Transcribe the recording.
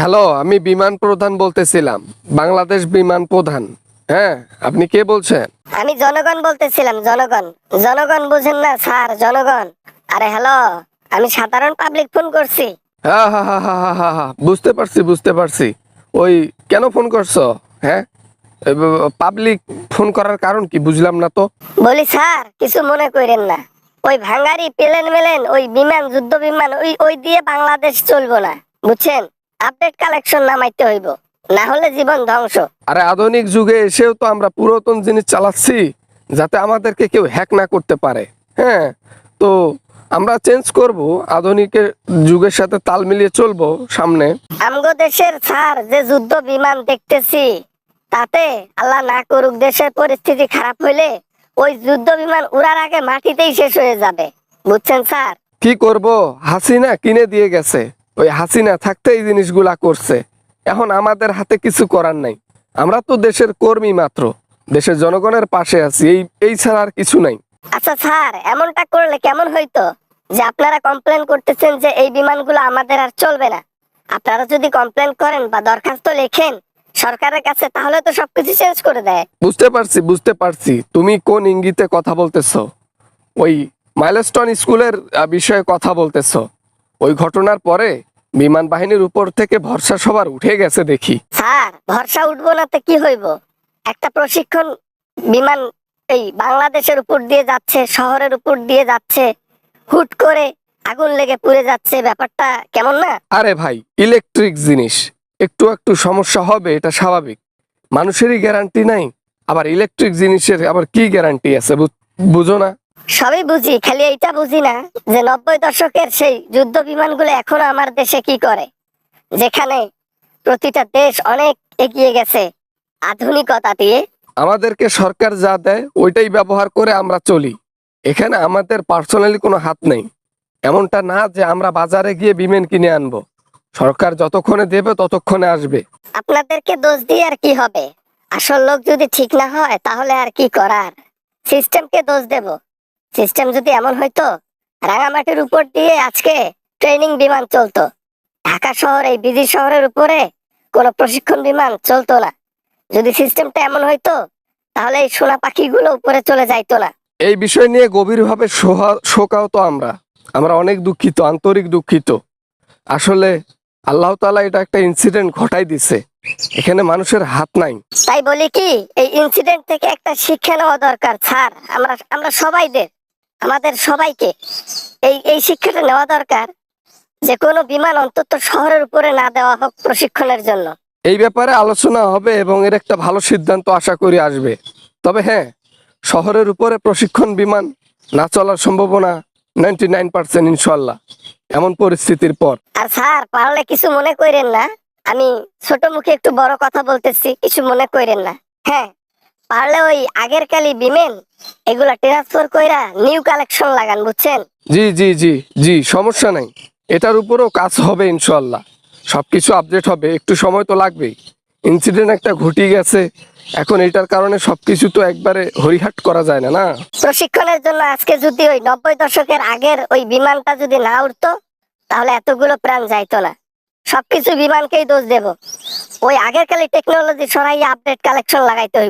Hello, আমি বিমান প্রধান বলতেছিলাম। বাংলাদেশ বিমান প্রধান। হ্যাঁ, আপনি কে বলছেন? আমি জনগণ বলতেছিলাম, জনগণ। জনগণ বুঝেন না স্যার, জনগণ। আরে হ্যালো, আমি সাধারণ পাবলিক ফোন করছি। হ্যাঁ হ্যাঁ হ্যাঁ হ্যাঁ হ্যাঁ হ্যাঁ হ্যাঁ, বুঝতে পারছি বুঝতে পারছি। ওই কেন ফোন করছো? হ্যাঁ, পাবলিক ফোন করার কারণ কি বুঝলাম না তো। বলি স্যার, কিছু মনে করেন না। ওই ভাঙ্গারি প্লেন মেলেন, ওই বিমান, যুদ্ধ বিমান, ওই ওই দিয়ে বাংলাদেশ চলবো না, বুঝছেন? আপডেট কালেকশন নামাইতে হইব, না হলে জীবন ধ্বংস। আরে আধুনিক যুগে এসেও তো আমরা পুরাতন জিনিস চালাচ্ছি, যাতে আমাদেরকে কেউ হ্যাক না করতে পারে। হ্যাঁ, তো আমরা চেঞ্জ করব, আধুনিকের যুগের সাথে তাল মিলিয়ে চলবো সামনে। আমগো দেশের স্যার যে যুদ্ধ বিমান দেখতেছি, তাতে আল্লাহ না করুক দেশের পরিস্থিতি খারাপ হইলে ওই যুদ্ধ বিমান উড়ার আগে মাটিতেই শেষ হয়ে যাবে, বুঝছেন স্যার? কি করব, হাসিনা কিনে দিয়ে গেছে। ওই হাসিনা থাকতে এই জিনিসগুলা করছে। এখন আমাদের হাতে কিছু করার নাই। আমরা তো দেশের কর্মী মাত্র, দেশের জনগণের পাশে আছি, এই ছাড়া আর কিছু নাই। আচ্ছা স্যার, এমনটা করলে কেমন হইতো যে আপনারা কমপ্লেন করতেছেন যে এই বিমানগুলো আমাদের আর চলবে না? আপনারা যদি কমপ্লেন করেন বা দরখাস্ত লেখেন সরকারের কাছে, তাহলে তো সবকিছু চেঞ্জ করে দেয়। বুঝতে পারছি বুঝতে পারছি, তুমি কোন ইঙ্গিতে কথা বলতেছো। ওই মাইলস্টোন স্কুলের বিষয়ে কথা বলতেছো। ওই ঘটনার পরে বিমান বাহিনীর উপর থেকে ভরসা সবার উঠে গেছে দেখি। স্যার, ভরসা উঠবো না তো কি হইব? একটা প্রশিক্ষণ বিমান এই বাংলাদেশের উপর দিয়ে যাচ্ছে, শহরের উপর দিয়ে যাচ্ছে, হুট করে আগুন লেগে পুড়ে যাচ্ছে, ব্যাপারটা কেমন না? আরে ভাই, ইলেকট্রিক জিনিস একটু একটু সমস্যা হবে, এটা স্বাভাবিক। মানুষেরই গ্যারান্টি নাই, আবার ইলেকট্রিক জিনিসের আবার কি গ্যারান্টি আছে, বুঝো না? সবই বুঝি, খালি এইটা বুঝি না যে 90 দশকের সেই যুদ্ধ বিমানগুলো এখনো আমার দেশে কি করে, যেখানে প্রতিটা দেশ অনেক এগিয়ে গেছে আধুনিকতা দিয়ে। আমাদেরকে সরকার যা দেয় ওইটাই ব্যবহার করে আমরা চলি। এখানে আমাদের পার্সোনালি কোনো হাত নেই। এমনটা না যে আমরা বাজারে গিয়ে বিমান কিনে আনবো। সরকার যতক্ষণে দেবে ততক্ষণে আসবে। আপনাদেরকে দোষ দিয়ে আর কি হবে? আসল লোক যদি ঠিক না হয় তাহলে আর কি করার? সিস্টেমকে দোষ দেব। সিস্টেম যদি এমন হইতো রাঙামাটির উপর দিয়ে আজকে ট্রেনিং বিমান চলতো, ঢাকা শহর এই বিজি শহরের উপরে কোনো প্রশিক্ষণ বিমান চলতো না। যদি সিস্টেমটা এমন হইতো তাহলে এই সোনা পাখিগুলো উপরে চলে যাইতো না। এই বিষয় নিয়ে গভীরভাবে শোকাহত আমরা। আমরা অনেক দুঃখিত, আন্তরিক দুঃখিত। আসলে আল্লাহ তাআলা এটা একটা ইনসিডেন্ট ঘটাই দিছে, এখানে মানুষের হাত নাই। তাই বলি কি, এই ইনসিডেন্ট থেকে একটা শিক্ষা নেওয়া দরকার স্যার। আমরা আমাদের সবাইকে এই এই শিক্ষাটা নেওয়া দরকার যে কোনো বিমান অন্তত শহরের উপরে না দেওয়া হোক প্রশিক্ষণের জন্য। এই ব্যাপারে আলোচনা হবে এবং এর একটা ভালো সিদ্ধান্ত আশা করি আসবে। তবে হ্যাঁ, শহরের উপরে প্রশিক্ষণ বিমান না চলার সম্ভাবনা 99% ইনশাল্লাহ, এমন পরিস্থিতির পর। আর স্যার, পারলে কিছু মনে করেন না, আমি ছোট মুখে একটু বড় কথা বলতেছি, কিছু মনে করেন না। হ্যাঁ, পারলে ওই আগের কালি বিমেন এগুলা ট্রান্সফার কইরা নিউ কালেকশন লাগান, বুঝছেন? জি জি জি জি, সমস্যা নাই। এটার উপরও কাজ হবে ইনশাল্লাহ। সবকিছু আপডেট হবে, একটু সময় তো লাগবেই। ইনসিডেন্ট একটা ঘটে গেছে, এখন এটার কারণে সবকিছু তো একবারে হরিহাট করা যায় না না। প্রশিক্ষণের জন্য আজকে যদি ওই 90 দশকের আগের ওই বিমানটা যদি না উঠতো তাহলে এতগুলো প্রাণ যাইতো না। সবকিছু বিমানকেই দোষ দেব। ওই আগের কালে টেকনোলজি সরাই আপডেট কালেকশন লাগাইতে হইব।